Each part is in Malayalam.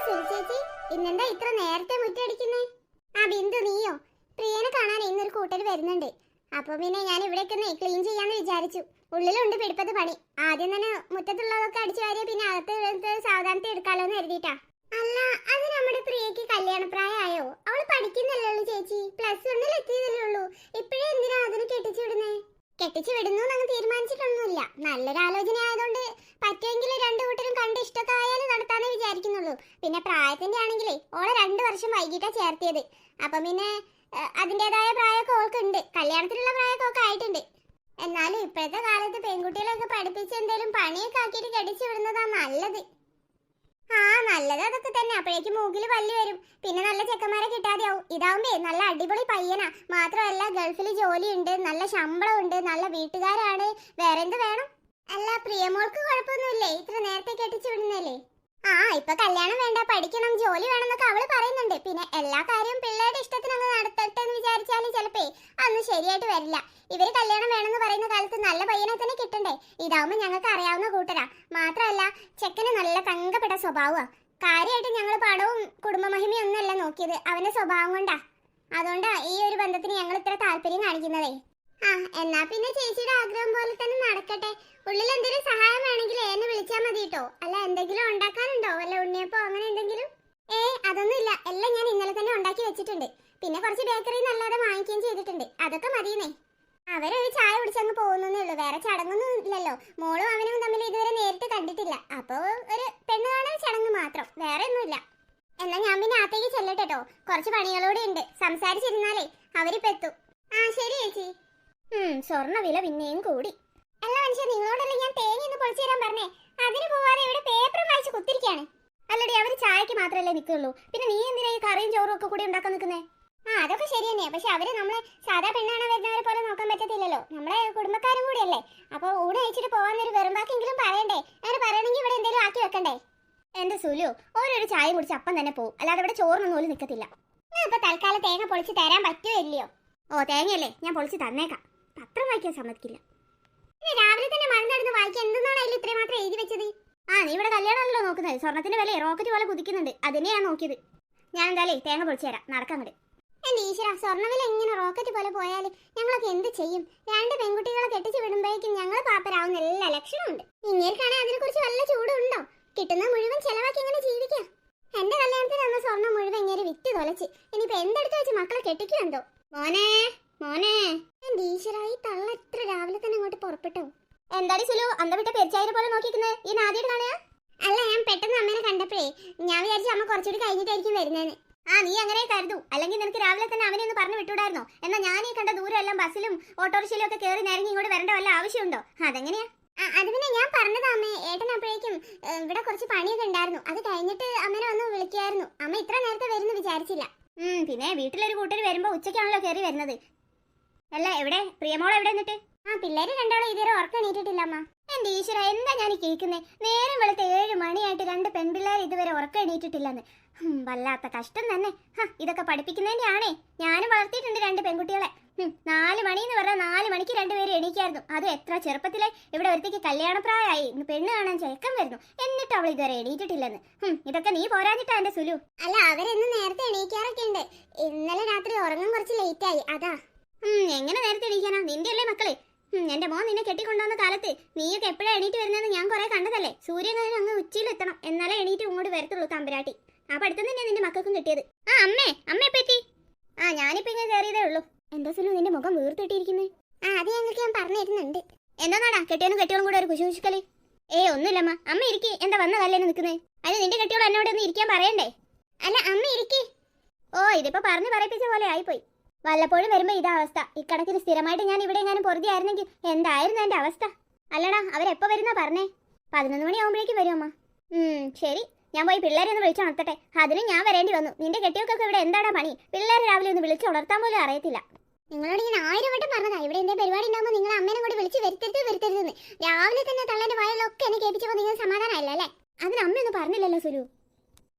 സുരിച്ചേച്ചി, ഇന്നെന്താ ഇത്ര നേരത്തെ മുറ്റടിക്കുന്നേ? ആ ബിന്ദു, നീയോ? പ്രിയനെ കാണാൻ ഇന്നൊരു കൂട്ടർ വരുന്നുണ്ട്. അപ്പൊ പിന്നെ ഞാൻ ഇവിടേക്ക് ക്ലീൻ ചെയ്യാന്ന് വിചാരിച്ചു. ഉള്ളിലുണ്ട് പിടിപ്പത്ത് പണി. ആദ്യം തന്നെ മുറ്റത്തുള്ളതൊക്കെ അടിച്ചു വാരിയ പിന്നെ അകത്ത് സാവധാനത്തെ എടുക്കാലോ എന്ന് കരുതിയിട്ടാ. അല്ല, അത് നമ്മുടെ പ്രിയക്ക് കല്യാണപ്രായമായോ? അവള് പഠിക്കുന്നില്ലല്ലോ ചേച്ചി, +1 എത്തിയതല്ലേ ഉള്ളൂ. ഇപ്പഴേ എന്തിനാ അതിന് കെട്ടിച്ചു വിടുന്നേ? കെട്ടിച്ചു വിടുന്നു ഞങ്ങൾ തീരുമാനിച്ചിട്ടൊന്നുമില്ല. നല്ലൊരു ആലോചന ആയതുകൊണ്ട് പറ്റുമെങ്കിൽ രണ്ടു കൂട്ടരും കണ്ട് ഇഷ്ടമൊക്കെ ആയാലും നടത്താനേ വിചാരിക്കുന്നുള്ളൂ. പിന്നെ പ്രായത്തിന്റെ ആണെങ്കിലേ ഓളെ 2 വർഷം വൈകിട്ടാ ചേർത്തിയത്. അപ്പം പിന്നെ അതിൻ്റെതായ പ്രായമൊക്കെ ഓൾക്കുണ്ട്. കല്യാണത്തിനുള്ള പ്രായമൊക്കെ ഒക്കെ ആയിട്ടുണ്ട്. എന്നാലും ഇപ്പോഴത്തെ കാലത്ത് പെൺകുട്ടികളൊക്കെ പഠിപ്പിച്ച് എന്തെങ്കിലും പണിയൊക്കെ ആക്കിയിട്ട് കെട്ടിച്ചു വിടുന്നതാ നല്ലത്. ആ, നല്ലത് അതൊക്കെ തന്നെ. അപ്പോഴേക്കും മൂക്കിൽ പല്ല് വരും. പിന്നെ നല്ല ചെക്കന്മാരെ കിട്ടാതെയാവും. ഇതാവുമ്പേ നല്ല അടിപൊളി പയ്യനാ. മാത്രമല്ല ഗൾഫിൽ ജോലിയുണ്ട്, നല്ല ശമ്പളം ഉണ്ട്, നല്ല വീട്ടുകാരാണ്. വേറെന്ത് വേണം? അല്ല, പ്രിയമോൾക്ക് കുഴപ്പമൊന്നുമില്ലേ ഇത്ര നേരത്തെ കെട്ടിച്ചു വിടുന്നല്ലേ? ആ, ഇപ്പൊ കല്യാണം വേണ്ട, പഠിക്കണം, ജോലി വേണമെന്നൊക്കെ അവള് പറയുന്നുണ്ട്. പിന്നെ എല്ലാ കാര്യവും പിള്ളേരുടെ ഇഷ്ടത്തിന് അങ്ങ് നടത്തട്ടെ എന്ന് വിചാരിച്ചാലും ചിലപ്പോ അതൊന്നും ശരിയായിട്ട് വരില്ല. ഇവര് കല്യാണം വേണമെന്ന് പറയുന്ന കാലത്ത് നല്ല പയ്യനെ തന്നെ കിട്ടണ്ടേ? ഇതാവുമ്പോ ഞങ്ങൾക്ക് അറിയാവുന്ന കൂട്ടരാ. മാത്രമല്ല ചെക്കന് നല്ല തങ്കപ്പെട്ട സ്വഭാവമാ. കാര്യമായിട്ട് ഞങ്ങൾ പണവും കുടുംബമഹിമയും ഒന്നല്ല നോക്കിയത്, അവന്റെ സ്വഭാവം കൊണ്ടാ. അതുകൊണ്ടാ ഈ ഒരു ബന്ധത്തിന് ഞങ്ങൾ ഇത്ര താല്പര്യം കാണിക്കുന്നതേ. ആ, എന്നാ പിന്നെ ചേച്ചിയുടെ ആഗ്രഹം പോലെ തന്നെ നടക്കട്ടെ. ഉള്ളിൽ എന്തെങ്കിലും സഹായം വേണമെങ്കിൽ എന്നെ വിളിച്ചാൽ മതി കേട്ടോ. അല്ല, എന്തെങ്കിലും ഉണ്ടാക്കാനുണ്ടോ? വല്ല ഉണ്ണിയപ്പോ അങ്ങനെ എന്തെങ്കിലും? അതൊന്നുമില്ല, എല്ലാം ഞാൻ ഇന്നലെ തന്നെ ഉണ്ടാക്കി വെച്ചിട്ടുണ്ട്. പിന്നെ കുറച്ച് ബേക്കറിയിൽ നല്ലാതെ വാങ്ങിക്കുകയും ചെയ്തിട്ടുണ്ട്. അതൊക്കെ മതിയെന്നേ. അവരൊരു ചായ കുടിച്ചങ്ങ് പോകുന്നേ ഉള്ളൂ. വേറെ ചടങ്ങൊന്നും ഇല്ലല്ലോ. മോളും അവനും തമ്മിൽ ഇതുവരെ നേരിട്ട് കണ്ടിട്ടില്ല. അപ്പൊ ഒരു പെണ്ണ് കാണൽ ചടങ്ങ് മാത്രം, വേറെ ഒന്നുമില്ല. എന്നാ ഞാൻ പിന്നെ അകത്തേക്ക് ചെല്ലട്ടെട്ടോ. കുറച്ച് പണികളോടെ ഉണ്ട്. സംസാരിച്ചിരുന്നാലേ അവരിപ്പോ എത്തും. ആ, ശരി ചേച്ചി. സ്വർണ്ണ വില പിന്നെയും കൂടി. അല്ല മനുഷ്യ, നിങ്ങളോടല്ലേ ഞാൻ തേങ്ങ പൊളിച്ചു തരാൻ പറഞ്ഞേ? അതിന് പോവാതെ ഇവിടെ പേപ്പറും വായിച്ച് കുത്തിരിക്കാണ്. അല്ലടി, അവര് ചായക്ക് മാത്രമല്ലേ നിൽക്കുള്ളൂ. പിന്നെ നീ എന്തിനാ ഈ കറിയും ചോറും ഒക്കെ കൂടി ഉണ്ടാക്കാൻ നിൽക്കുന്നേ? ആ, അതൊക്കെ ശരി തന്നെയാ. പക്ഷെ അവര് നമ്മളെ സാധാ പെണ്ണാണ് വരുന്നവരെ പോലെ നോക്കാൻ പറ്റത്തില്ലല്ലോ. നമ്മളെ കുടുംബക്കാരും കൂടിയല്ലേ. അപ്പൊ ഊണ് കഴിച്ചിട്ട് പോവാന്നൊരു വെറുമ്പാക്കെങ്കിലും പറയണ്ടേ? അങ്ങനെ പറയണമെങ്കിൽ ഇവിടെ എന്തെങ്കിലും ആക്കി വെക്കണ്ടേ? എന്റെ സുലു, ഓരോരു ചായ കുടിച്ച് അപ്പം തന്നെ പോകും. അല്ലാതെ ഇവിടെ ചോറിനൊന്നും പോലും നിൽക്കത്തില്ല. ഞാൻ ഇപ്പൊ തൽക്കാലം തേങ്ങ പൊളിച്ച് തരാൻ പറ്റുമോ ഇല്ലയോ? ഓ, തേങ്ങയല്ലേ, ഞാൻ പൊളിച്ച് തന്നേക്കാം. പത്രം വായിക്കാൻ സമ്മതിക്കില്ല. പിന്നെ രാവിലെ തന്നെ മറന്നിടുന്ന് വായിക്കാൻ എന്തെന്നാണ് അതിൽ ഇത്രയും മാത്രം എഴുതി വെച്ചത്? ആ, നീ ഇവിടെ കല്യാണമല്ലോ നോക്കുന്നത്. സ്വർണ്ണത്തിന്റെ വില റോക്കറ്റ് പോലെ കുതിക്കുന്നുണ്ട്. അതിനെ ഞാൻ നോക്കിയത്. ഞാൻ എന്തായാലേ തേങ്ങ പൊളിച്ചു തരാം, നടക്കങ്ങട്. എന്റെ ഈശ്വര, സ്വർണ്ണവില ഇങ്ങനെ റോക്കറ്റ് പോലെ പോയാൽ ഞങ്ങളൊക്കെ എന്ത് ചെയ്യും? 2 പെൺകുട്ടികളെ കെട്ടിച്ചു വിടുമ്പോഴേക്കും ഞങ്ങൾ പാപ്പരാവുന്ന എല്ലാ ലക്ഷണമുണ്ട്. ഇങ്ങേർക്കാണെ അതിനെ കുറിച്ച് വല്ല ചൂടുണ്ടോ? കിട്ടുന്ന മുഴുവൻ ചെലവാക്കി എങ്ങനെ ജീവിക്കാം? എന്റെ കല്യാണത്തിന് തന്ന സ്വർണ്ണം മുഴുവൻ ഇങ്ങനെ വിറ്റ് തൊലച്ച് ഇനിയിപ്പോ എന്തെടുത്ത് വെച്ച് മക്കളെ കെട്ടിക്കുമെന്തോ? മോനെ മോനെ, എന്റെ ഈശ്വര, ഈ തള്ള ഇത്ര രാവിലെ തന്നെ അങ്ങോട്ട് പുറപ്പെട്ടോ? എന്താടി സുലു, അന്ത വിട്ട പെരിച്ചായ പോലെ നോക്കിക്കുന്നത്? ഈ നാദിയുടെ കാണുക? അല്ല, ഞാൻ പെട്ടെന്ന് അമ്മേനെ കണ്ടപ്പോഴേ ഞാൻ വിചാരിച്ചു അമ്മ കുറച്ചുകൂടി കഴിഞ്ഞിട്ടായിരിക്കും വരുന്നതെന്ന്. ആ, നീ അങ്ങനെ കരുതൂ. അല്ലെങ്കിൽ നിനക്ക് രാവിലെ തന്നെ അവനെ ഒന്ന് പറഞ്ഞു വിട്ടുകൂടായിരുന്നോ? എന്നാൽ ഞാൻ ഈ കണ്ട ദൂരം എല്ലാം ബസ്സിലും ഓട്ടോറിക്ഷയിലും ഒക്കെ കയറി നിരങ്ങി ഇങ്ങോട്ട് വരേണ്ട വല്ല ആവശ്യമുണ്ടോ? അതെങ്ങനെയാ? അത് പിന്നെ ഞാൻ പറഞ്ഞതാ അമ്മേ. ഏട്ടൻ അപ്പോഴേക്കും ഇവിടെ കുറച്ച് പണിയൊക്കെ ഉണ്ടായിരുന്നു. അത് കഴിഞ്ഞിട്ട് അമ്മനെ വന്ന് വിളിക്കായിരുന്നു. അമ്മ ഇത്ര നേരത്തെ വരുന്നു വിചാരിച്ചില്ല. പിന്നെ വീട്ടിലൊരു കൂട്ടർ വരുമ്പോ ഉച്ചയ്ക്കാണല്ലോ കയറി വരുന്നത്. അല്ല, എവിടെ പ്രിയമോളെ എവിടെ എന്നിട്ട്? ആ, പിള്ളേര് രണ്ടാളും ഇതുവരെ ഉറക്കം എണീറ്റിട്ടില്ല അമ്മ. എന്റെ ഈശ്വര, എന്താ ഞാൻ കേൾക്കുന്നേ? നേരം വെളുത്ത് 7 മണിയായിട്ട് 2 പെൺപിള്ളേർ ഇതുവരെ ഉറക്കം എണീറ്റിട്ടില്ലെന്ന്. വല്ലാത്ത കഷ്ടം തന്നെ. ഇതൊക്കെ പഠിപ്പിക്കുന്നതിന്റെ ആണേ. ഞാനും വളർത്തിയിട്ടുണ്ട് 2 പെൺകുട്ടികളെ. 4 മണി എന്ന് പറഞ്ഞാൽ 4 മണിക്ക് 2 പേര് എണീക്കായിരുന്നു. അത് എത്ര ചെറുപ്പത്തിലെ ഇവിടെ ഒരുത്തേക്ക് കല്യാണപ്രായമായി. പെണ്ണ് കാണാൻ ചെറുക്കം വരുന്നു. എന്നിട്ട് അവൾ ഇതുവരെ എണീറ്റിട്ടില്ലെന്ന്. ഇതൊക്കെ നീ പോരാഞ്ഞിട്ടാ എന്റെ സുലു. അല്ല, അവരെന്നും നേരത്തെ എണീക്കാറൊക്കെ ഉണ്ട്. ഇന്നലെ രാത്രി ഉറങ്ങാൻ കുറച്ച് ലേറ്റ് ആയി, അതാ. എങ്ങനെ നേരത്തെ എണീക്കാനാ? നിന്റെ അല്ലേ മക്കളെ. എന്റെ മോൻ നിന്നെ കെട്ടിക്കൊണ്ടുവന്ന കാലത്ത് നീയൊക്കെ എപ്പോഴാ എണീറ്റ് വരുന്നതെന്ന് ഞാൻ കുറെ കണ്ടതല്ലേ. സൂര്യൻ അങ്ങ് ഉച്ചയിലെത്തണം, എന്നാലേ എണീറ്റ് ഇങ്ങോട്ട് വരത്തുള്ളൂ തമ്പരാട്ടി. ആ പഠിത്തം തന്നെയാ നിന്റെ മക്കൾക്കും കിട്ടിയത്. ആ, അമ്മയെ പറ്റി. ആ, ഞാനിപ്പോ ഇങ്ങനെ കയറിയതേ ഉള്ളൂ. എന്താ സുലു, നിന്റെ മുഖം വീർത്തിട്ടിരിക്കുന്നേ? ആ, അത് ഞങ്ങൾക്ക് ഞാൻ പറഞ്ഞു തരുന്നുണ്ട്. എന്താടാ കെട്ടിയോളും കൂടെ ഒരു കുശുകുശുക്കല്? ഒന്നുമില്ലമ്മ. അമ്മ ഇരിക്കി. എന്താ വന്നതല്ലേന്ന് നിൽക്കുന്നേ? അത് നിന്റെ കെട്ടിയോൾ എന്നോടൊന്ന് ഇരിക്കാൻ പറയണ്ടേ? അല്ല, അമ്മ ഇരിക്കി. ഓ, ഇതിപ്പോ പറഞ്ഞു പറയിപ്പിച്ച പോലെ ആയിപ്പോയി. വല്ലപ്പോഴും വരുമ്പോ ഇതാ അവസ്ഥ. ഇക്കണക്കിന് സ്ഥിരമായിട്ട് ഞാൻ ഇവിടെ എങ്ങാനും പൊറുതിയായിരുന്നെങ്കിൽ എന്തായിരുന്നു എന്റെ അവസ്ഥ? അല്ലടാ, അവരെപ്പോ വരുന്നാ പറഞ്ഞേ? 11 മണിയാവുമ്പോഴേക്കും വരും അമ്മ. ശരി, ഞാൻ പോയി പിള്ളേരെ ഒന്ന് വിളിച്ചുണർത്തട്ടെ. അതിനും ഞാൻ വരേണ്ടി വന്നു. നിന്റെ കെട്ടിയൊക്കെ ഇവിടെ എന്താടാ പണി? പിള്ളേരെ രാവിലെ ഒന്ന് വിളിച്ച് ഉണർത്താൻ പോലും അറിയത്തില്ല. നിങ്ങളോട് ഞാൻ 1000 വട്ടം പറഞ്ഞതാ ഇവിടെ എന്റെ പരിപാടി ഉണ്ടാകുമ്പോൾ നിങ്ങൾ അമ്മേനെ കൂടി വിളിച്ച് വരുത്തരുതെന്ന്. രാവിലെ തന്നെ തള്ളേന്റെ വായിലൊക്കെ എന്നെ കേൾപ്പിച്ചപ്പോൾ നിങ്ങൾ സമാധാനമല്ല അല്ലേ? അതിന് അമ്മയൊന്നും പറഞ്ഞില്ലല്ലോ സുലു.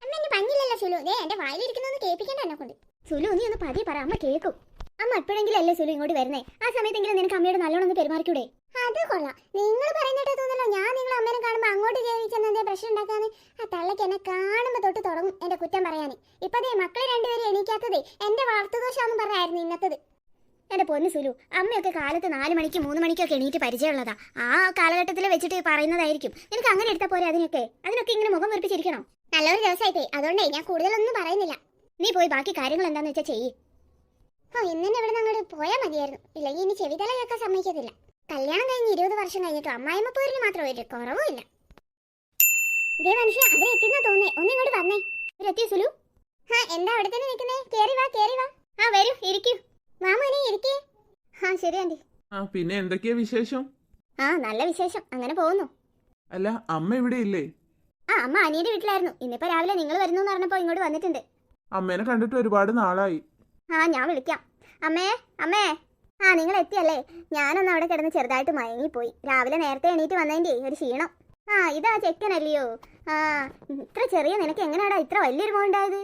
അമ്മ എന്നെ പറഞ്ഞില്ലല്ലോ സുലു. എന്റെ വായിലിരിക്കുന്നൊന്ന് കേൾപ്പിക്കണ്ട എന്നെ കൊണ്ട്. സുലു, നീ ഒന്ന് പതിയെ പറ, അമ്മ കേൾക്കും. അമ്മ എപ്പോഴെങ്കിലും അല്ലേ സുലു ഇങ്ങോട്ട് വരുന്നേ? ആ സമയത്തെങ്കിലും നിനക്ക് അമ്മയോട് നല്ലോണം ഒന്ന് പെരുമാറിക്കൂടെ? അത് കൊള്ളാം. നിങ്ങൾ പറയുന്നിട്ട് തോന്നല്ലോ ഞാൻ നിങ്ങളെ അമ്മേനെ കാണുമ്പോൾ അങ്ങോട്ട് കയറി ചെന്ന് പ്രശ്നം ഉണ്ടാക്കാന്ന്. ആ തള്ളക്ക് എന്നെ കാണുമ്പോൾ തൊട്ട് തുടങ്ങും എന്റെ കുറ്റം പറയാന്. ഇപ്പൊ ദേ മക്കളെ രണ്ടുപേരും എണീക്കാത്തതേ എന്റെ വളർത്തുദോഷാന്ന് പറയായിരുന്നു ഇന്നത്തത്. എന്റെ പൊന്നു സുലു, അമ്മയൊക്കെ കാലത്ത് 4 മണിക്ക് 3 മണിക്കൊക്കെ എണീറ്റ് പരിചയമുള്ളതാ. ആ കാലഘട്ടത്തിൽ വെച്ചിട്ട് പറയുന്നതായിരിക്കും. നിനക്ക് അങ്ങനെ എടുത്താൽ പോരെ അതിനൊക്കെ ഇങ്ങനെ മുഖം വെറുപ്പിച്ചിരിക്കണോ? നല്ലൊരു ദിവസമായിട്ടേ, അതുകൊണ്ടേ ഞാൻ കൂടുതലൊന്നും പറയുന്നില്ല. നീ പോയി ബാക്കി കാര്യങ്ങൾ എന്താന്ന് വെച്ചാൽ ചെയ്യ്. ഇന്നെ ഇവിടെ നിന്ന് അങ്ങോട്ട് പോയാൽ മതിയായിരുന്നു. ഇല്ലെങ്കിൽ ഇനി ചെവിതല കേൾക്കാൻ സമ്മതിക്കത്തില്ല. കല്യാണം കഴിഞ്ഞ് 20 വർഷം കഴിഞ്ഞിട്ട് അമ്മായിമ്മ പോരിന് മാത്രം ഒരു കുറവുമില്ല. ഇതേ മനുഷ്യ അവിടെ എത്തിന്നാ തോന്നേ. ഒന്നിങ്ങോട്ട് വന്നേ. ഇവരെത്തിയോ സുലു? എന്താ അവിടെ തന്നെ നിൽക്കുന്നേ? കേറി വാ. വരൂ, ഇരിക്കൂ. മാമോനെ ഇരിക്കേ. ശരി ആന്റി. പിന്നെ എന്തൊക്കെയാ വിശേഷം? നല്ല വിശേഷം, അങ്ങനെ പോകുന്നു. അല്ല, അമ്മ ഇവിടെ ഇല്ലേ? അമ്മ അനിയന്റെ വീട്ടിലായിരുന്നു. ഇന്നിപ്പോ രാവിലെ നിങ്ങൾ വരുന്നു പറഞ്ഞപ്പോ ഇങ്ങോട്ട് വന്നിട്ടുണ്ട്. അമ്മേനെ കണ്ടിട്ട് ഒരുപാട് നാളായി. ഞാൻ വിളിക്കാം. അമ്മേ. നിങ്ങൾ എത്തിയല്ലേ? ഞാനൊന്ന് അവിടെ കിടന്ന് ചെറുതായിട്ട് മയങ്ങിപ്പോയി. രാവിലെ നേരത്തെ എണീറ്റ് വന്നതിന്റെ ഒരു ക്ഷീണം. ഇതാ ചെക്കനല്ലയോ? ഇത്ര ചെറിയ നിനക്ക് എങ്ങനെയാടാ ഇത്ര വലിയൊരു മോണ്ടായത്?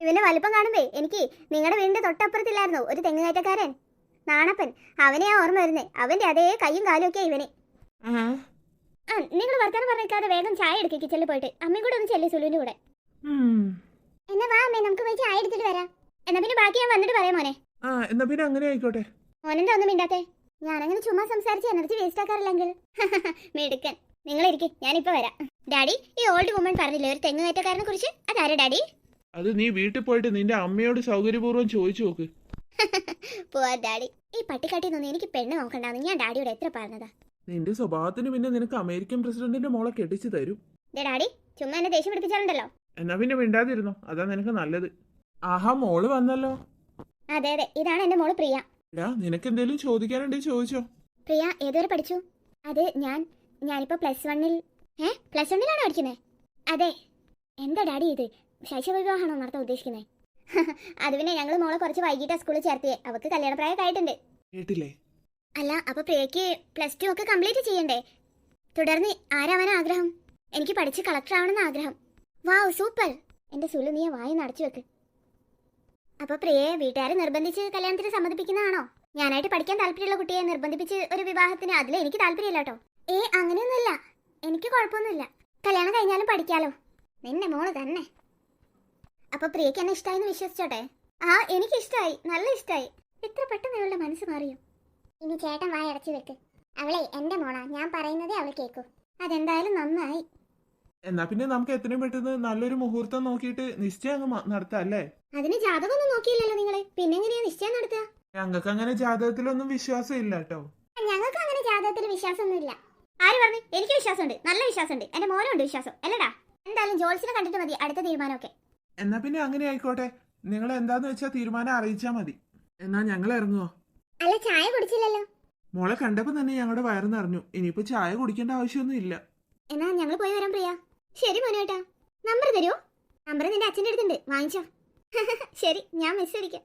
ഇവന്റെ വലിപ്പം കാണുമ്പേ എനിക്ക് നിങ്ങളുടെ വീടിന്റെ തൊട്ടപ്പുറത്തില്ലായിരുന്നു ഒരു തെങ്ങുകയറ്റക്കാരൻ, നാണപ്പൻ. അവനെയാ ഓർമ്മ വരുന്നേ. അവന്റെ അതേ കൈയും കാലും ഒക്കെ ഇവന്. നിങ്ങൾ വർത്താനം പറഞ്ഞേക്കാതെ വേഗം ചായ എടുക്കുക. കിച്ചണിൽ പോയിട്ട് അമ്മയും കൂടെ ഒന്ന് ചെല്ലു സുലുവിന്റെ കൂടെ. എന്നാ വാ അമ്മേ, നമുക്ക് പോയി ചായ എടുത്തിട്ട് വരാം. എന്നാ പിന്നെ ബാക്കി ഞാൻ വന്നിട്ട് പറയാം മോനെ. എന്നാ പിന്നെ അങ്ങനെ ആയിക്കോട്ടെ. മോനെന്താ ഒന്നും മിണ്ടാത്തെ? ഞാനങ്ങനെ ചുമ്മാ സംസാരിച്ച് എനർജി വേസ്റ്റ് ആക്കാറില്ലെങ്കിൽ. മിടുക്കൻ. നിങ്ങൾ ഇരിക്കും, ഞാനിപ്പോ വരാം. ഡാഡി, ഈ ഓൾഡ് വുമൺ പറഞ്ഞില്ലേ ഒരു തെങ്ങുകയറ്റക്കാരനെ കുറിച്ച്? അതാരാ ഡാഡി? അത് നീ വീട്ടിൽ പോയിട്ട് നിന്റെ അമ്മയോട് സൗകര്യപൂർവ്വം ചോദിച്ചു നോക്ക്. പോവാ ഡാഡി. ഈ പട്ടിക്കാട്ടിന്നൊന്നും എനിക്ക് പെണ്ണ് നോക്കണ്ടെന്ന് ഞാൻ ഡാഡിയോട് എത്ര പറഞ്ഞതാ. നിന്റെ സ്വഭാവത്തിന് പിന്നെ നിനക്ക് അമേരിക്കൻ പ്രസിഡന്റിന്റെ മോളെ കെട്ടിച്ചു തരും. ഡാഡി ചുമ്മാ എന്നെ ദേഷ്യം പിടിപ്പിച്ചാലുണ്ടല്ലോ. എന്നാ പിന്നെ മിണ്ടാതിരുന്നോ, അതാ നിനക്ക് നല്ലത്. മോള് വന്നല്ലോ. അതെ, ഇതാണ് എന്റെ മോള് പ്രിയ. നിനക്ക് എന്തേലും ചോദിക്കാനുണ്ടെങ്കിൽ ചോദിച്ചോ. പ്രിയ ഏതുവരെ പഠിച്ചു? അത് ഞാനിപ്പോ പ്ലസ് 1-ൽ. പ്ലസ് 1-ലാണോ പഠിക്കുന്നത്? അതെ. എന്താ ഡാഡി ഇത് ശൈശവ വിവാഹമാണോ നടത്താൻ ഉദ്ദേശിക്കുന്നത്? അത് പിന്നെ ഞങ്ങൾ മോളെ കുറച്ച് വൈകിട്ടാ സ്കൂളിൽ ചേർത്തിയേ. അവക്ക് കല്യാണപ്രായമൊക്കെ ആയിട്ടുണ്ട്. കേട്ടില്ലേ? അല്ല, അപ്പൊ പ്രിയക്ക് പ്ലസ് 2 ഒക്കെ കംപ്ലീറ്റ് ചെയ്യണ്ടേ? തുടർന്ന് ആരാവാൻ ആഗ്രഹം? എനിക്ക് പഠിച്ച് കളക്ടർ ആവണമെന്ന് ആഗ്രഹം. വാവ്, സൂപ്പർ. എന്റെ സുലു, നീ വായി നടച്ചു വെക്ക്. അപ്പൊ പ്രിയയെ വീട്ടുകാരെ നിർബന്ധിച്ച് കല്യാണത്തിന് സമ്മതിപ്പിക്കുന്നതാണോ? ഞാനായിട്ട് പഠിക്കാൻ താല്പര്യമുള്ള കുട്ടിയെ നിർബന്ധിപ്പിച്ച് ഒരു വിവാഹത്തിന് അതിൽ എനിക്ക് താല്പര്യമില്ല കേട്ടോ. അങ്ങനെയൊന്നുമില്ല, എനിക്ക് കുഴപ്പമൊന്നുമില്ല. കല്യാണം കഴിഞ്ഞാലും പഠിക്കാലോ. നിന്നെ മോള് തന്നെ. അപ്പൊ പ്രിയക്ക് എന്നെ ഇഷ്ടമായിന്ന് വിശ്വസിച്ചോട്ടെ? എനിക്ക് ഇഷ്ടമായി, നല്ല ഇഷ്ടമായി. ഇത്ര പെട്ടെന്ന് അവളുടെ മനസ്സ് മാറിയോ? ഇനി ചേട്ടൻ വായ അടച്ചു വെക്ക്. അവളെ എന്റെ മോളാ, ഞാൻ പറയുന്നതേ അവൾ കേൾക്കൂ. അതെന്തായാലും നന്നായി. എന്നാ പിന്നെ നമുക്ക് എത്രയും പെട്ടെന്ന് നല്ലൊരു മുഹൂർത്തം നോക്കിയിട്ട് നിശ്ചയം അങ്ങ് നടത്താം അല്ലേ? അതിന് ജാതകമൊന്നും നോക്കിയില്ലല്ലോ നിങ്ങളെ, പിന്നെ എങ്ങനെയാ നിശ്ചയം നടത്തുക? ഞങ്ങൾക്ക് അങ്ങനെ ജാതകത്തിലൊന്നും വിശ്വാസം ഇല്ല കേട്ടോ. ഞങ്ങൾക്ക് അങ്ങനെ ജാതകത്തിൽ വിശ്വാസമൊന്നുമില്ല. ആര് പറഞ്ഞു? എനിക്ക് വിശ്വാസമുണ്ട്, നല്ല വിശ്വാസമുണ്ട്. എന്റെ മോനുണ്ട് വിശ്വാസം, അല്ലടാ. എന്തായാലും ജോൾസിനെ കണ്ടിട്ട് മതി അടുത്ത തീരുമാനമൊക്കെ. എന്നാ പിന്നെ അങ്ങനെ ആയിക്കോട്ടെ. നിങ്ങൾ എന്താന്ന് വെച്ചാൽ തീരുമാനം അറിയിച്ചാ മതി. എന്നാ ഞങ്ങൾ ഇറങ്ങുവോ? അല്ല, ചായ കുടിച്ചില്ലല്ലോ. മോളെ കണ്ടപ്പോ തന്നെ ഞങ്ങളുടെ വയറ് നിറഞ്ഞു. ഇനിയിപ്പോ ചായ കുടിക്കേണ്ട ആവശ്യമൊന്നും ഇല്ല. എന്നാ ഞങ്ങൾ പോയി വരാം പ്രിയ. ശരി മോനേട്ടാ. നമ്പർ തരുമോ? നമ്പർ നിന്റെ അച്ഛൻ്റെ അടുത്തുണ്ട്, വാങ്ങിച്ചോ. ശരി, ഞാൻ മെസ്സേജ് അടിക്കാം.